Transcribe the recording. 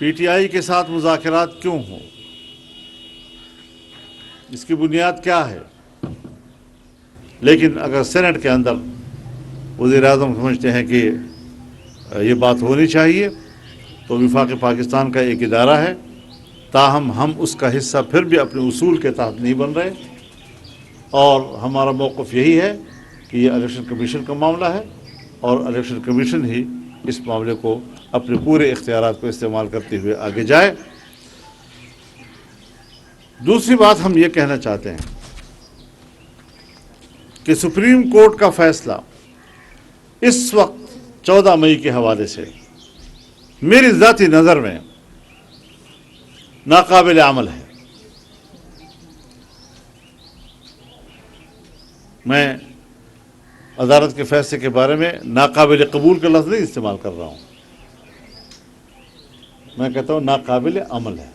P T I کے ساتھ مذاکرات کیوں ہوں، اس کی بنیاد کیا ہے؟ لیکن اگر سینٹ کے اندر وزیر اعظم سمجھتے ہیں کہ یہ بات ہونی چاہیے تو وفاق پاکستان کا ایک ادارہ ہے، تاہم ہم اس کا حصہ پھر بھی اپنے اصول کے تحت نہیں بن رہے، اور ہمارا موقف یہی ہے کہ یہ الیکشن کمیشن کا معاملہ ہے اور الیکشن کمیشن ہی اس معاملے کو اپنے پورے اختیارات کو استعمال کرتے ہوئے آگے جائے۔ دوسری بات ہم یہ کہنا چاہتے ہیں کہ سپریم کورٹ کا فیصلہ اس وقت 14 مئی کے حوالے سے میری ذاتی نظر میں ناقابل عمل ہے۔ میں عدالت کے فیصلے کے بارے میں ناقابل قبول کا لفظ نہیں استعمال کر رہا ہوں، میں کہتا ہوں ناقابل عمل ہے۔